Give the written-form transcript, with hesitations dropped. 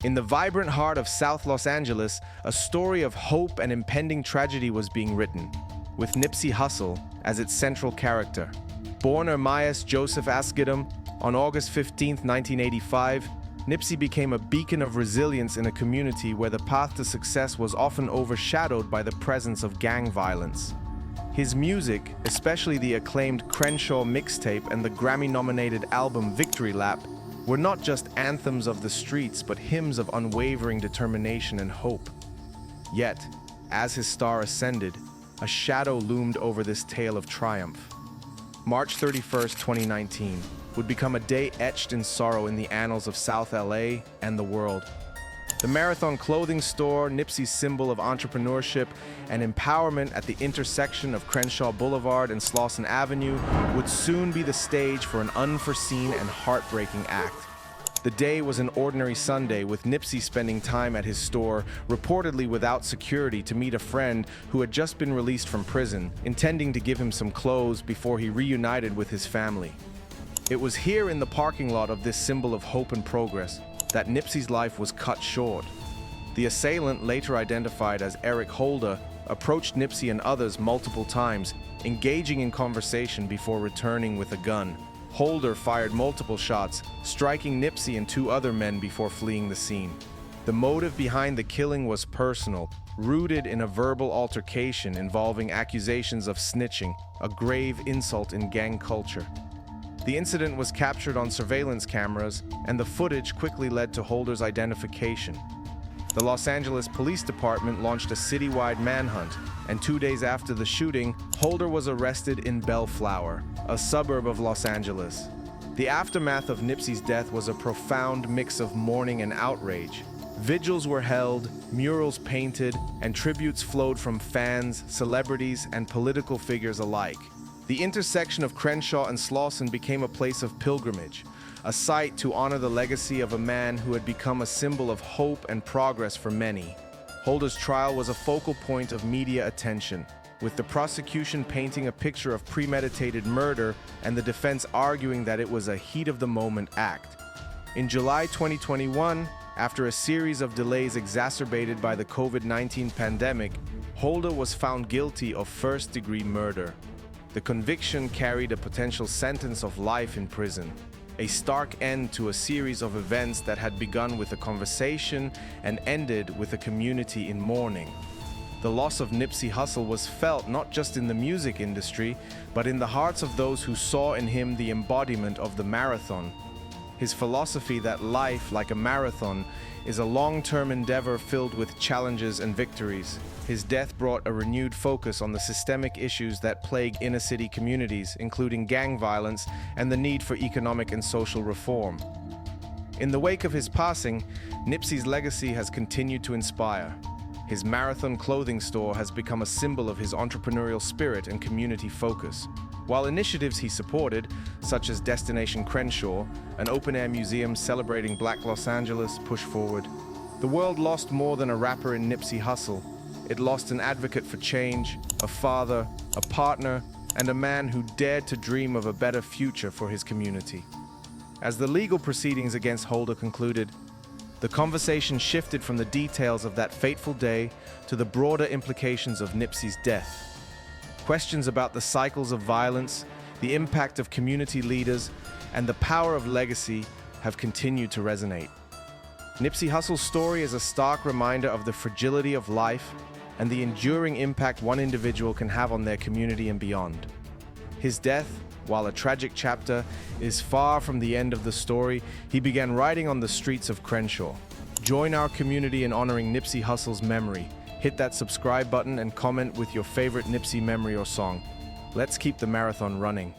In the vibrant heart of South Los Angeles, a story of hope and impending tragedy was being written, with Nipsey Hussle as its central character. Born Ermias Joseph Asgidum on August 15, 1985, Nipsey became a beacon of resilience in a community where the path to success was often overshadowed by the presence of gang violence. His music, especially the acclaimed Crenshaw mixtape and the Grammy-nominated album Victory Lap, were not just anthems of the streets but hymns of unwavering determination and hope. Yet, as his star ascended, a shadow loomed over this tale of triumph. March 31, 2019, would become a day etched in sorrow in the annals of South LA and the world. The Marathon clothing store, Nipsey's symbol of entrepreneurship and empowerment at the intersection of Crenshaw Boulevard and Slauson Avenue, would soon be the stage for an unforeseen and heartbreaking act. The day was an ordinary Sunday, with Nipsey spending time at his store, reportedly without security, to meet a friend who had just been released from prison, intending to give him some clothes before he reunited with his family. It was here in the parking lot of this symbol of hope and progress that Nipsey's life was cut short. The assailant, later identified as Eric Holder, approached Nipsey and others multiple times, engaging in conversation before returning with a gun. Holder fired multiple shots, striking Nipsey and two other men before fleeing the scene. The motive behind the killing was personal, rooted in a verbal altercation involving accusations of snitching, a grave insult in gang culture. The incident was captured on surveillance cameras, and the footage quickly led to Holder's identification. The Los Angeles Police Department launched a citywide manhunt, and 2 days after the shooting, Holder was arrested in Bellflower, a suburb of Los Angeles. The aftermath of Nipsey's death was a profound mix of mourning and outrage. Vigils were held, murals painted, and tributes flowed from fans, celebrities, and political figures alike. The intersection of Crenshaw and Slauson became a place of pilgrimage, a site to honor the legacy of a man who had become a symbol of hope and progress for many. Holder's trial was a focal point of media attention, with the prosecution painting a picture of premeditated murder and the defense arguing that it was a heat-of-the-moment act. In July 2021, after a series of delays exacerbated by the COVID-19 pandemic, Holder was found guilty of first-degree murder. The conviction carried a potential sentence of life in prison, a stark end to a series of events that had begun with a conversation and ended with a community in mourning. The loss of Nipsey Hussle was felt not just in the music industry, but in the hearts of those who saw in him the embodiment of the marathon. His philosophy that life, like a marathon, is a long-term endeavor filled with challenges and victories. His death brought a renewed focus on the systemic issues that plague inner-city communities, including gang violence and the need for economic and social reform. In the wake of his passing, Nipsey's legacy has continued to inspire. His Marathon clothing store has become a symbol of his entrepreneurial spirit and community focus. While initiatives he supported, such as Destination Crenshaw, an open-air museum celebrating Black Los Angeles, pushed forward, the world lost more than a rapper in Nipsey Hussle. It lost an advocate for change, a father, a partner, and a man who dared to dream of a better future for his community. As the legal proceedings against Holder concluded, the conversation shifted from the details of that fateful day to the broader implications of Nipsey's death. Questions about the cycles of violence, the impact of community leaders, and the power of legacy have continued to resonate. Nipsey Hussle's story is a stark reminder of the fragility of life and the enduring impact one individual can have on their community and beyond. His death, while a tragic chapter, is far from the end of the story. He began writing on the streets of Crenshaw. Join our community in honoring Nipsey Hussle's memory. Hit that subscribe button and comment with your favorite Nipsey memory or song. Let's keep the marathon running.